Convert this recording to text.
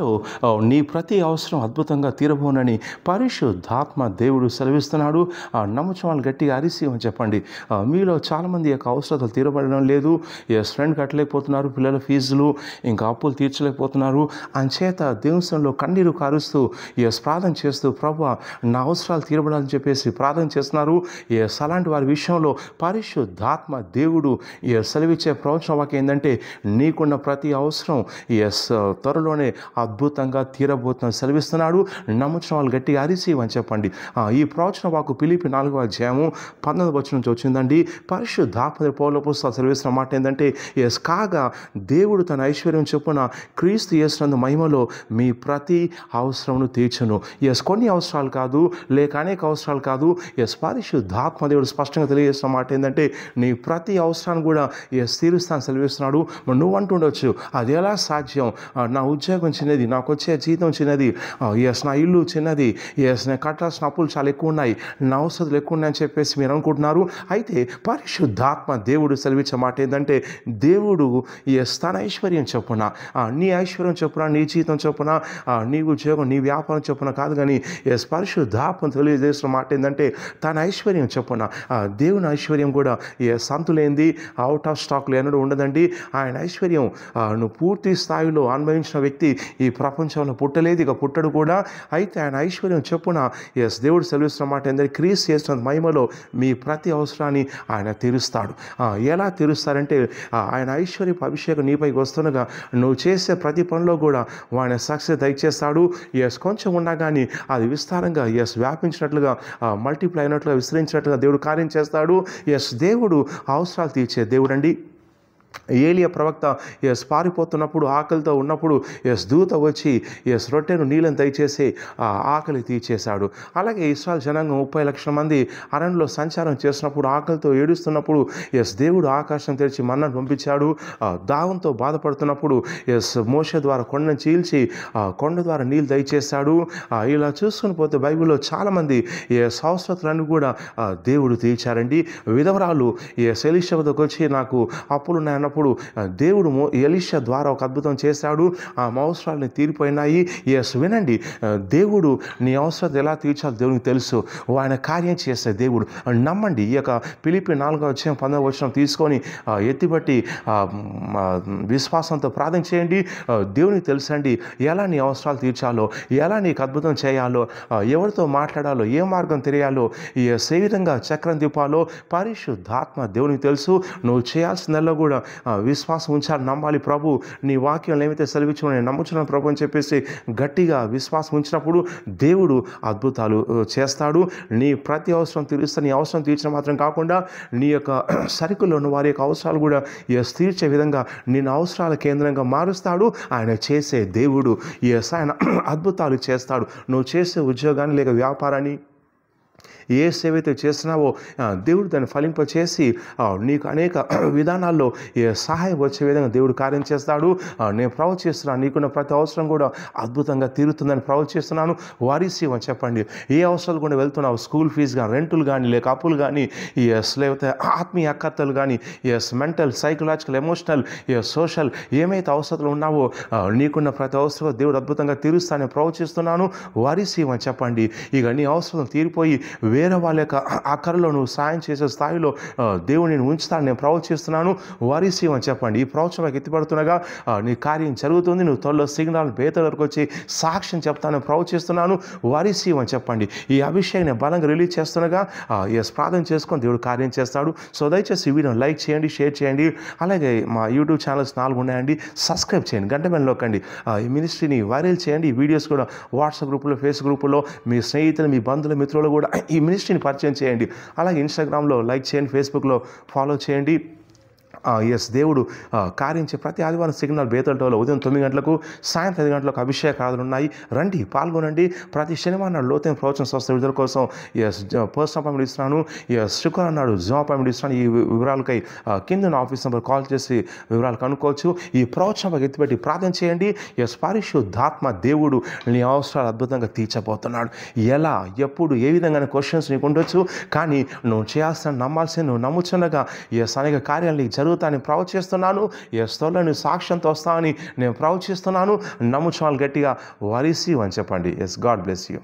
లో నీ ప్రతి అవసరం అద్భుతంగా తీరబోనని పరిశుద్ధాత్మ దేవుడు సెలవిస్తున్నాడు. నమ్మకం వాళ్ళు గట్టిగా అరిసి అని చెప్పండి. మీలో చాలామంది యొక్క అవసరాలు తీరబడడం లేదు. ఫ్రెండ్ కట్టలేకపోతున్నారు, పిల్లల ఫీజులు ఇంకా అప్పులు తీర్చలేకపోతున్నారు. అంచేత దేవునిలో కన్నీరు కారుస్తూ ప్రార్థన చేస్తూ ప్రభువా నా అవసరాలు తీరబడాలని చెప్పేసి ప్రార్థన చేస్తున్నారు. అలాంటి వారి విషయంలో పరిశుద్ధాత్మ దేవుడు సెలవిచ్చే ప్రవచన వాక్యం ఏంటంటే నీకున్న ప్రతి అవసరం త్వరలోనే అద్భుతంగా తీరబోతున్న సెలవిస్తున్నాడు. నమ్ముచిన వాళ్ళు గట్టిగా అరిసి అని చెప్పండి. ఈ ప్రవచన వాకు ఫిలిప్పీ 4వ అధ్యాయము 19వ వచనం నుంచి వచ్చిందండి. పరిశుద్ధాత్మ పౌలు అపోస్తలుడు సెలవిస్తున్న మాట ఏంటంటే కాగా దేవుడు తన ఐశ్వర్యం చొప్పున క్రీస్తు యేసునందు మహిమలో మీ ప్రతి అవసరమును తీర్చును. కొన్ని అవసరాలు కాదు, లేక అనేక అవసరాలు కాదు. పరిశుద్ధాత్మ దేవుడు స్పష్టంగా తెలియజేస్తున్న మాట ఏంటంటే నీ ప్రతి అవసరాన్ని కూడా తీరుస్తాను సెలవిస్తున్నాడు. నువ్వు అంటుండొచ్చు అది ఎలా సాధ్యం, నా ఉద్యోగం చిన్నది, నాకు వచ్చే జీతం చిన్నది, నా ఇల్లు చిన్నది, నేను కట్టాల్సిన అప్పులు చాలా ఎక్కువ ఉన్నాయి, నా అవసరాలు ఎక్కువ ఉన్నాయని చెప్పేసి మీరు అనుకుంటున్నారు. అయితే పరిశుద్ధాత్మ దేవుడు సెలవిచ్చే మాట ఏంటంటే దేవుడు తన ఐశ్వర్యం చొప్పున, నీ ఐశ్వర్యం చొప్పున, నీ జీతం చొప్పున, నీ ఉద్యోగం, నీ వ్యాపారం చొప్పున కాదు కానీ పరిశుద్ధాత్మ తెలియజేసిన మాట ఏంటంటే తన ఐశ్వర్యం చొప్పున, దేవుని ఐశ్వర్యం కూడా సంతులేంది, అవుట్ ఆఫ్ స్టాక్ లేనడు ఉండదండి. ఆయన ఐశ్వర్యం నువ్వు పూర్తి స్థాయిలో అనుభవించిన వ్యక్తి ఈ ప్రపంచంలో పుట్టలేదు, ఇక పుట్టడు కూడా. అయితే ఆయన ఐశ్వర్యం చొప్పున దేవుడు సెలవిస్తున్న మాట ఏంటంటే క్రీస్తు యేసు మహిమలో మీ ప్రతి అవసరాన్ని ఆయన తీరుస్తాడు. ఎలా తీరుస్తారంటే ఆయన ఐశ్వర్యపు అభిషేకం నీపైకి వస్తుండగా నువ్వు చేసే ప్రతి పనిలో కూడా ఆయన సక్సెస్ దయచేస్తాడు. కొంచెం ఉన్నా కానీ అది విస్తారంగా వ్యాపించినట్లుగా, మల్టిప్లై అయినట్లుగా, విస్తరించినట్లుగా దేవుడు కార్యం చేస్తాడు. దేవుడు అవసరాలు తీర్చే దేవుడండి. ఏలియా ప్రవక్త పారిపోతున్నప్పుడు, ఆకలితో ఉన్నప్పుడు దూత వచ్చి రొట్టెను నీళ్ళని దయచేసి ఆకలి తీర్చేశాడు. అలాగే ఇశ్రాయేలు జనాంగం 30 లక్షల మంది అరణ్యంలో సంచారం చేసినప్పుడు, ఆకలితో ఏడుస్తున్నప్పుడు దేవుడు ఆకాశం తెరిచి మన్నాను పంపించాడు. దాహంతో బాధపడుతున్నప్పుడు మోషే ద్వారా కొండను చీల్చి కొండ ద్వారా నీళ్ళు దయచేశాడు. ఇలా చూసుకుని పోతే బైబిల్లో చాలామంది అవసరాలన్నీ కూడా దేవుడు తీర్చారండి. విధవరాలు ఎలీషా వద్దకు వచ్చి నాకు అప్పులున్నాయన్నప్పుడు దేవుడు ఎలీషా ద్వారా ఒక అద్భుతం చేశాడు. ఆ అవసరాలని తీరిపోయినాయి. వినండి, దేవుడు నీ అవసరాలు ఎలా తీర్చాలో దేవునికి తెలుసు. ఆయన కార్యం చేసే దేవుడు. నమ్మండి. ఈ యొక్క ఫిలిప్పీ 4వ అధ్యాయం 19వ వచనం తీసుకొని ఎత్తిబట్టి విశ్వాసంతో ప్రార్థన చేయండి. దేవునికి తెలుసండి ఎలా నీ అవసరాలు తీర్చాలో, ఎలా నీకు అద్భుతం చేయాలో, ఎవరితో మాట్లాడాలో, ఏ మార్గం తెలియాలో, ఏ విధంగా చక్రం తిప్పాలో పరిశుద్ధాత్మ దేవునికి తెలుసు. నువ్వు చేయాల్సిందల్లా కూడా విశ్వాసం ఉంచాలి, నమ్మాలి. ప్రభు నీ వాక్యం ఏమైతే సెలవిచ్చామో నేను నమ్ముచున్నాను ప్రభు అని చెప్పేసి గట్టిగా విశ్వాసం ఉంచినప్పుడు దేవుడు అద్భుతాలు చేస్తాడు. నీ ప్రతి అవసరం తీరుస్తా. నీ అవసరం తీర్చడం మాత్రం కాకుండా నీ యొక్క సరుకుల్లో ఉన్న వారి యొక్క అవసరాలు కూడా తీర్చే విధంగా నేను అవసరాల కేంద్రంగా మారుస్తాడు. ఆయన చేసే దేవుడు. ఆయన అద్భుతాలు చేస్తాడు. నువ్వు చేసే ఉద్యోగాన్ని లేక వ్యాపారాన్ని ఏ సేవైతే చేస్తున్నావో దేవుడు దాన్ని ఫలింపచేసి నీకు అనేక విధానాల్లో సహాయం వచ్చే విధంగా దేవుడు కార్యం చేస్తాడు. నేను ప్రవచిస్తున్నాను నీకున్న ప్రతి అవసరం కూడా అద్భుతంగా తీరుతుందని ప్రవచిస్తున్నాను. వారిసి అని చెప్పండి. ఏ అవసరాలు కూడా వెళ్తున్నావు, స్కూల్ ఫీజు కానీ, రెంటులు కానీ, లేక అప్పులు కానీ, లేకపోతే ఆత్మీయ అక్కర్తలు కానీ, మెంటల్, సైకలాజికల్, ఎమోషనల్, సోషల్ ఏమైతే అవసరాలు ఉన్నావో నీకున్న ప్రతి అవసరం దేవుడు అద్భుతంగా తీరుస్తానని ప్రవచిస్తున్నాను. వారిసి అని చెప్పండి. ఇక నీ అవసరం తీరిపోయి వేరే వాళ్ళ యొక్క అక్కరలో నువ్వు సాయం చేసే స్థాయిలో దేవుడు నేను ఉంచుతాను నేను ప్రవచిస్తున్నాను. వారిసి అని చెప్పండి. ఈ ప్రవచనకు ఎత్తిపడుతుండగా నీ కార్యం జరుగుతుంది. నువ్వు త్వరలో సిగ్నల్ బేతల వరకు వచ్చి సాక్ష్యం చెప్తాను ప్రవచిస్తున్నాను. వారిసి అని చెప్పండి. ఈ అభిషేకం నేను బలంగా రిలీజ్ చేస్తుండగా ప్రార్థన చేసుకొని దేవుడు కార్యం చేస్తాడు. సో దయచేసి ఈ వీడియోని లైక్ చేయండి, షేర్ చేయండి. అలాగే మా యూట్యూబ్ ఛానల్స్ 4 ఉన్నాయండి, సబ్స్క్రైబ్ చేయండి, గంట మీద నొక్కండి. ఈ మినిస్ట్రీని వైరల్ చేయండి. ఈ వీడియోస్ కూడా వాట్సాప్ గ్రూపులో, ఫేస్బుక్ గ్రూపులో మీ స్నేహితులు, మీ బంధువులు, మిత్రులు కూడా ఈ మినిస్ట్రీని పరిచయం చేయండి. అలాగే ఇన్స్టాగ్రామ్లో లైక్ చేయండి, ఫేస్బుక్లో ఫాలో చేయండి. దేవుడు కార్యించే ప్రతి ఆదివారం సిగ్నల్ బేతలటోలో ఉదయం 9 గంటలకు, సాయంత్రం 5 గంటలకు అభిషేక ఆరాధనలు ఉన్నాయి. రండి, పాల్గొనండి. ప్రతి శనివారం నాడు లోతైన ప్రవచన స్వస్థ విడుదల కోసం పర్సనల్ అపాయింట్మెంట్ ఇస్తున్నాను. శుక్రవారం నాడు జూమ్ అపాయింట్మెంట్ ఇస్తున్నాను. ఈ వివరాలకై కింద నా ఆఫీస్ నెంబర్ కాల్ చేసి వివరాలు కనుక్కోవచ్చు. ఈ ప్రవచన ఎత్తిపెట్టి ప్రార్థన చేయండి. పరిశుద్ధాత్మ దేవుడు నీ అవసరాలు అద్భుతంగా తీర్చబోతున్నాడు. ఎలా, ఎప్పుడు, ఏ విధంగా క్వశ్చన్స్ నీకు ఉండొచ్చు. కానీ నువ్వు చేయాల్సిన, నమ్మాల్సిన, నువ్వు నమ్ముచున్నగా అనేక కార్యాలు నీకు జరుగుతాయి. జరుగుతాయని ప్రవచిస్తున్నాను. ఎస్ త్వరలో నువ్వు సాక్ష్యంతో వస్తావని నేను ప్రవచిస్తున్నాను. నమ్ముచున్నాను గట్టిగా. రిసీవ్ అని చెప్పండి. Yes, god bless you.